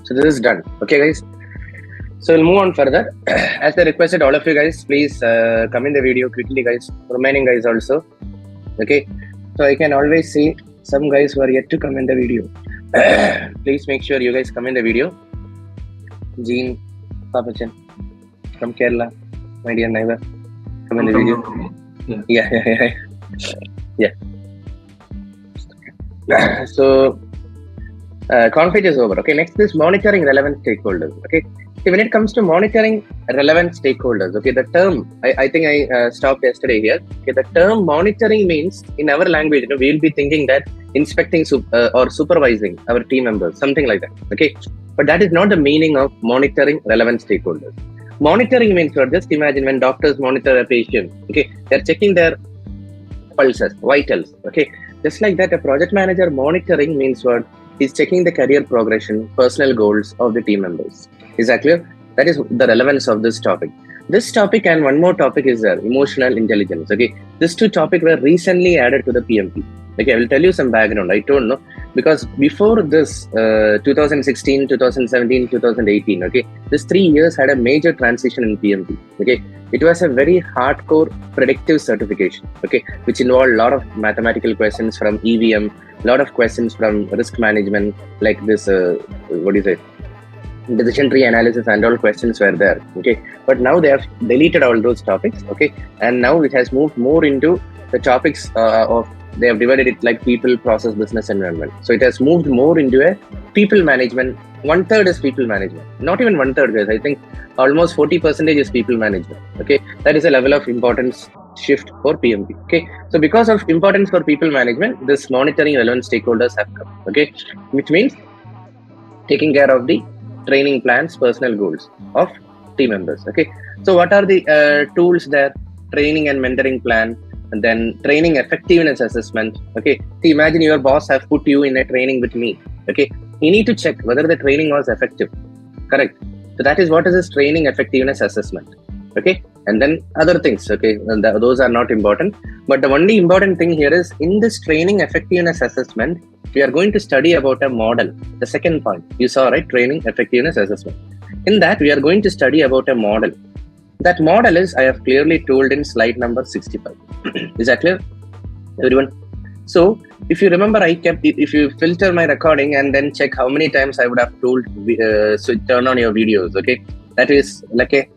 So this is done. Okay, guys. So we'll move on further. As I requested all of you guys, please come in the video quickly, guys. Remaining guys also. Okay. So I can always see some guys who are yet to come in the video. Please make sure you guys come in the video. Jean Papachan from Kerala, my dear neighbor, come in the video. Yeah. So conflict is over. Okay, next is monitoring relevant stakeholders. Okay, so when it comes to monitoring relevant stakeholders, okay, the term I think I stopped yesterday here. Okay, the term monitoring means in our language, we'll be thinking that inspecting or supervising our team members, something like that. Okay, but that is not the meaning of monitoring relevant stakeholders. Monitoring means, just imagine when doctors monitor a patient. Okay, they're checking their pulses, vitals. Okay, just like that, a project manager monitoring means what? He's checking the career progression, personal goals of the team members. Is that clear? That is the relevance of this topic. This topic and one more topic is there, emotional intelligence. Okay, these two topics were recently added to the PMP. Okay, I will tell you some background. I don't know because before this, 2016, 2017, 2018. Okay, this 3 years had a major transition in PMP. Okay, it was a very hardcore predictive certification. Okay, which involved a lot of mathematical questions from EVM, a lot of questions from risk management, like this. Decision tree analysis and all questions were there. Okay, but now they have deleted all those topics. Okay, and now it has moved more into the topics of. They have divided it like people, process, business, environment. So it has moved more into a people management. 1/3 is people management. Not even 1/3, guys. I think almost 40% is people management. Okay, that is a level of importance shift for PMP. Okay, so because of importance for people management, this monitoring relevant stakeholders have come. Okay, which means taking care of the training plans, personal goals of team members. Okay, so what are the tools there? Training and mentoring plan. And then training effectiveness assessment. Okay, see, imagine your boss have put you in a training with me. Okay, you need to check whether the training was effective. Correct. So that is what is this training effectiveness assessment. Okay, and then other things. Okay, and those are not important. But the only important thing here is in this training effectiveness assessment, we are going to study about a model. The second point you saw, right? Training effectiveness assessment. In that, we are going to study about a model. That model is, I have clearly told in slide number 65. Is that clear, everyone? So, if you remember, if you filter my recording and then check how many times I would have told, so turn on your videos, okay? That is like a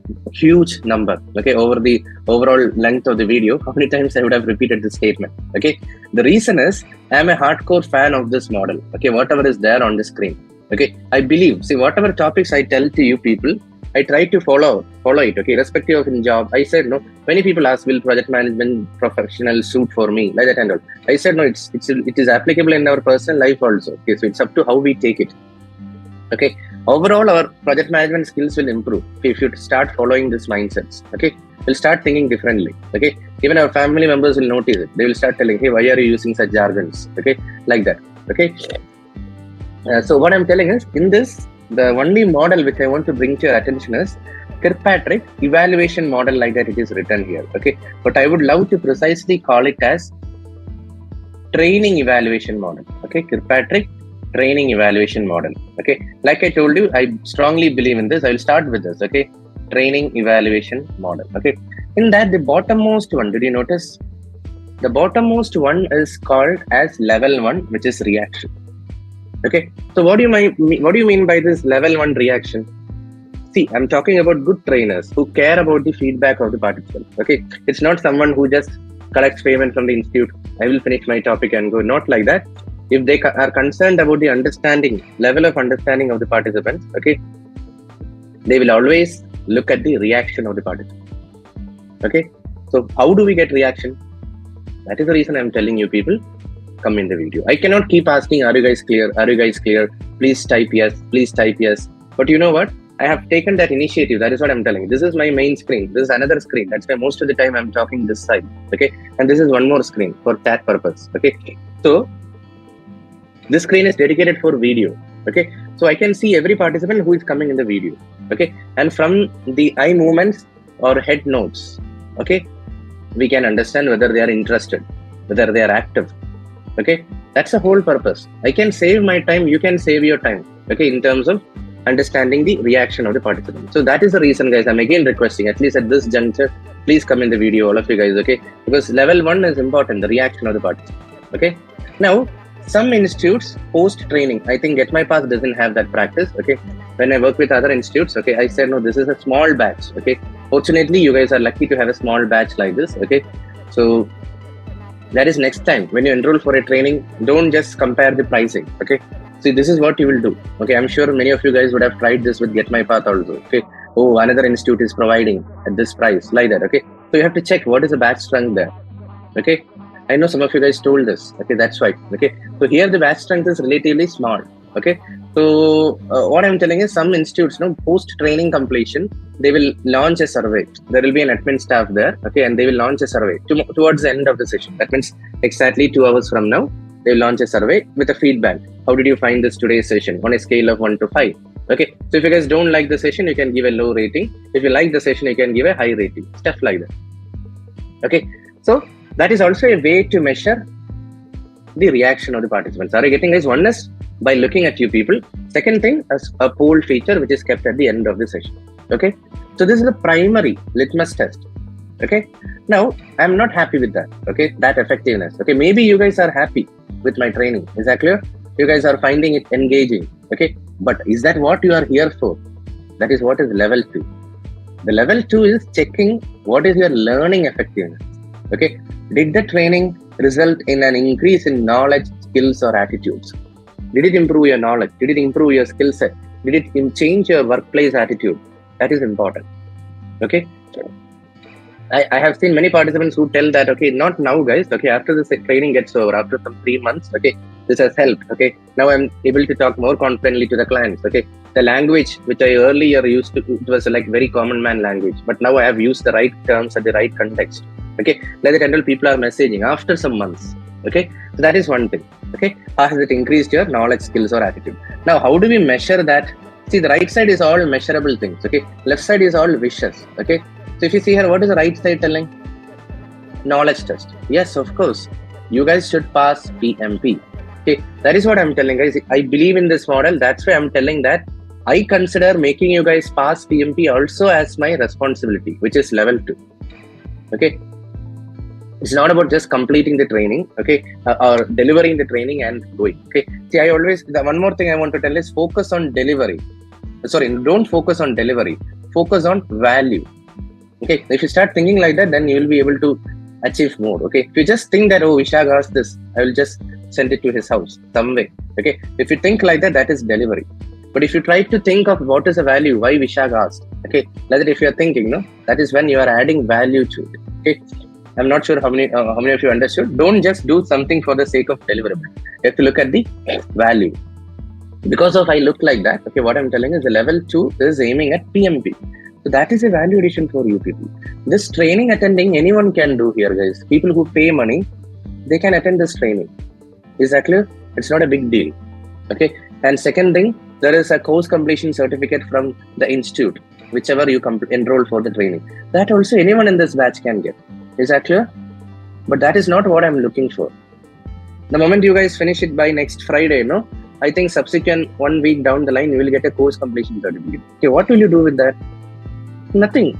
huge number, okay? Over the overall length of the video, how many times I would have repeated this statement, okay? The reason is, I am a hardcore fan of this model, okay? Whatever is there on the screen, okay? I believe, see, whatever topics I tell to you people, I try to follow it, okay, irrespective of in job. I said, no, many people ask, will project management professional suit for me, like that and all. I said, no, it is applicable in our personal life also. Okay, so it's up to how we take it. Okay, overall, our project management skills will improve if you start following these mindsets. Okay, we'll start thinking differently. Okay, even our family members will notice it. They will start telling, hey, why are you using such jargons? Okay, like that. Okay, so what I'm telling is, in this, the only model which I want to bring to your attention is Kirkpatrick Evaluation Model, like that it is written here. Okay, but I would love to precisely call it as Training Evaluation Model. Okay, Kirkpatrick Training Evaluation Model. Okay, like I told you, I strongly believe in this. I will start with this. Okay, Training Evaluation Model. Okay, in that the bottommost one, did you notice? The bottommost one is called as level 1, which is reaction. Okay, so what do you mean by this level 1 reaction? See, I'm talking about good trainers who care about the feedback of the participants. Okay, it's not someone who just collects payment from the institute. I will finish my topic and go. Not like that. If they are concerned about the level of understanding of the participants, okay, they will always look at the reaction of the participants. Okay, so how do we get reaction? That is the reason I'm telling you people. Come in the video. I cannot keep asking, are you guys clear? Are you guys clear? Please type yes. Please type yes. But you know what? I have taken that initiative. That is what I'm telling you. This is my main screen. This is another screen. That's why most of the time I'm talking this side. Okay. And this is one more screen for that purpose. Okay. So this screen is dedicated for video. Okay. So I can see every participant who is coming in the video. Okay. And from the eye movements or head notes, okay, we can understand whether they are interested, whether they are active. Okay, that's the whole purpose. I can save my time, you can save your time. Okay, in terms of understanding the reaction of the participant. So that is the reason, guys, I'm again requesting, at least at this juncture, please come in the video, all of you guys, okay? Because level 1 is important, the reaction of the participant, okay? Now, some institutes post training, I think GetMyPath doesn't have that practice, okay? When I work with other institutes, okay, I said, no, this is a small batch, okay? Fortunately, you guys are lucky to have a small batch like this, okay? So that is next time when you enroll for a training, don't just compare the pricing, okay? See, this is what you will do, okay? I'm sure many of you guys would have tried this with GetMyPath also, okay? Oh, another institute is providing at this price, like that, okay? So you have to check what is the batch strength there, okay? I know some of you guys told this, okay? That's right, okay? So here the batch strength is relatively small, okay? So what I'm telling is some institutes, post-training completion, they will launch a survey. There will be an admin staff there, okay? And they will launch a survey towards the end of the session. That means exactly 2 hours from now, they will launch a survey with a feedback. How did you find this today's session on a scale of 1 to 5? Okay, so if you guys don't like the session, you can give a low rating. If you like the session, you can give a high rating, stuff like that. Okay, so that is also a way to measure the reaction of the participants. Are you getting, guys? One is by looking at you people. Second thing is a poll feature which is kept at the end of the session. Okay, so this is the primary litmus test. Okay, now I'm not happy with that. Okay, that effectiveness. Okay, maybe you guys are happy with my training. Is that clear? You guys are finding it engaging. Okay, but is that what you are here for? That is what is level 2. The level 2 is checking what is your learning effectiveness. Okay, did the training result in an increase in knowledge, skills, or attitudes? Did it improve your knowledge? Did it improve your skill set? Did it change your workplace attitude? That is important. Okay, I have seen many participants who tell that, okay, not now, guys. Okay, after this training gets over, after some 3 months, okay, this has helped. Okay, now I'm able to talk more confidently to the clients. Okay, the language which I earlier used to, it was like very common man language, but now I have used the right terms at the right context. Okay, like that until people are messaging after some months. Okay, so that is one thing. Okay, how has it increased your knowledge, skills, or attitude? Now, how do we measure that? See, the right side is all measurable things. Okay, left side is all wishes. Okay, so if you see here, what is the right side telling? Knowledge test. Yes, of course, you guys should pass PMP. Okay, that is what I'm telling, guys. I believe in this model. That's why I'm telling that I consider making you guys pass PMP also as my responsibility, which is level 2. Okay, it's not about just completing the training, okay, or delivering the training and going. Okay, see, one more thing I want to tell is focus on delivery. Sorry, don't focus on delivery. Focus on value. Okay, if you start thinking like that, then you will be able to achieve more. Okay, if you just think that, oh, Vishak asked this, I will just send it to his house some way. Okay, if you think like that, that is delivery. But if you try to think of what is the value, why Vishak asked, okay, like that if you are thinking, no, that is when you are adding value to it. Okay, I'm not sure how many of you understood. Don't just do something for the sake of deliverable. You have to look at the value. Because of I look like that, okay, what I'm telling is the level 2 is aiming at PMP. So that is a value addition for you people. This training attending, anyone can do here, guys. People who pay money, they can attend this training. Is that clear? It's not a big deal. Okay. And second thing, there is a course completion certificate from the institute, whichever you enroll for the training. That also anyone in this batch can get. Is that clear? But that is not what I'm looking for. The moment you guys finish it by next Friday, no? I think subsequent 1 week down the line, you will get a course completion certificate. Okay, what will you do with that? Nothing.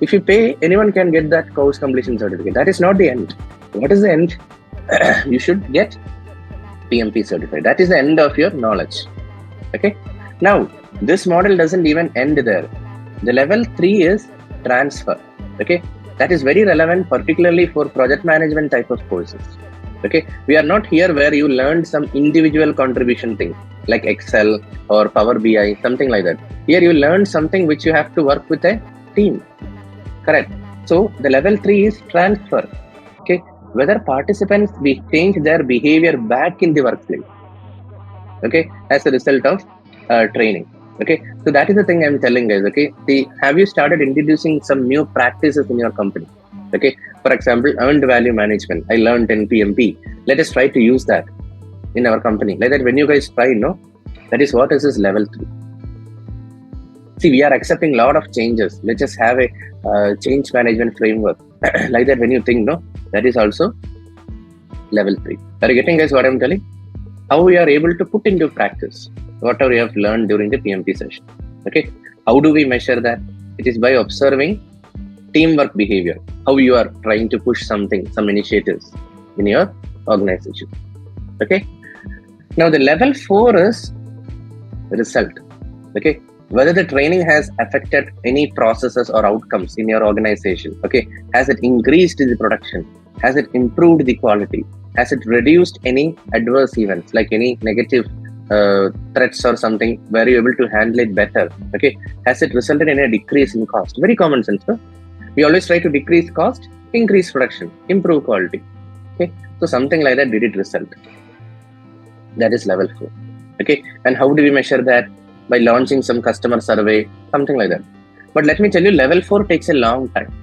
If you pay, anyone can get that course completion certificate. That is not the end. What is the end? You should get PMP certified. That is the end of your knowledge. Okay. Now, this model doesn't even end there. The level 3 is transfer. Okay. That is very relevant, particularly for project management type of courses. Okay. We are not here where you learned some individual contribution thing like Excel or Power BI, something like that. Here you learn something which you have to work with a team. Correct. So the level 3 is transfer. Okay. Whether participants change their behavior back in the workplace. Okay. As a result of training. Okay. So that is the thing I'm telling guys. Okay. Have you started introducing some new practices in your company? Okay. For example, earned value management. I learned in PMP. Let us try to use that in our company. Like that when you guys try, no, that is what is this level 3. See, we are accepting a lot of changes. Let's just have a change management framework. Like that when you think, no, that is also level 3. Are you getting guys what I'm telling? How we are able to put into practice. whatever you have learned during the PMP session. Okay, how do we measure that? It is by observing teamwork behavior, how you are trying to push something, some initiatives in your organization. Okay, now the level 4 is result. Okay, whether the training has affected any processes or outcomes in your organization. Okay, has it increased the production? Has it improved the quality? Has it reduced any adverse events like any negative threats or something? Were you able to handle it better? Okay, has it resulted in a decrease in cost? Very common sense, no? We always try to decrease cost, increase production, improve quality. Okay, so something like that, did it result? That is level 4. Okay, and how do we measure that? By launching some customer survey, something like that. But let me tell you, level 4 takes a long time.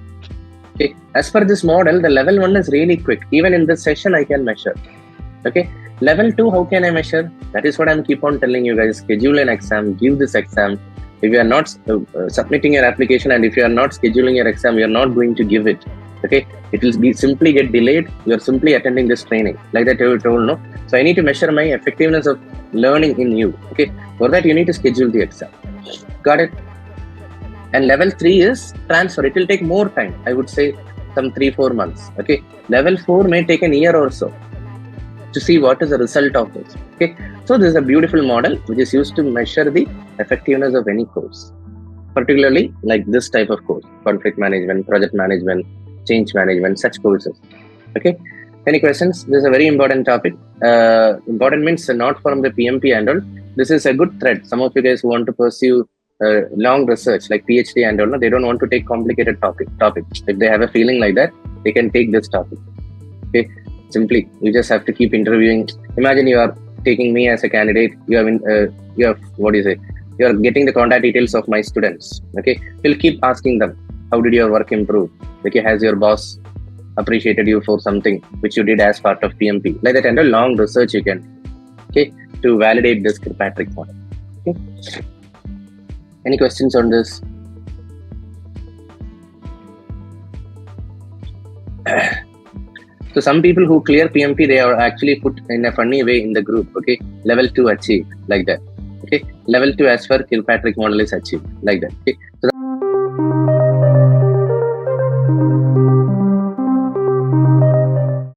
Okay, as per this model, the level 1 is really quick. Even in this session, I can measure. Okay, level 2, how can I measure? That is what I'm keep on telling you guys. Schedule an exam, give this exam. If you are not submitting your application and if you are not scheduling your exam, you are not going to give it. Okay, it will be simply get delayed. You are simply attending this training, like that you told, no? So I need to measure my effectiveness of learning in you. Okay, for that you need to schedule the exam. Got it? And level 3 is transfer. It will take more time. I would say some 3-4 months. Okay, level 4 may take an year or so to see what is the result of this. Okay, so this is a beautiful model which is used to measure the effectiveness of any course, particularly like this type of course: conflict management, project management, change management, such courses. Okay, any questions? This is a very important topic. Important means not from the PMP and all. This is a good thread. Some of you guys who want to pursue long research like PhD and all, they don't want to take complicated topics. If they have a feeling like that, they can take this topic. Okay, simply you just have to keep interviewing. Imagine you are taking me as a candidate. You have what do you say? You are getting the contact details of my students. Okay, you'll keep asking them, how did your work improve? Okay, has your boss appreciated you for something which you did as part of PMP? Like that, and a long research you can, okay, to validate this Kirkpatrick model. Okay. Any questions on this? So some people who clear PMP, they are actually put in a funny way in the group. Okay, level 2 achieved, like that. Okay, level 2 as per Kirkpatrick model is achieved, like that. Okay, so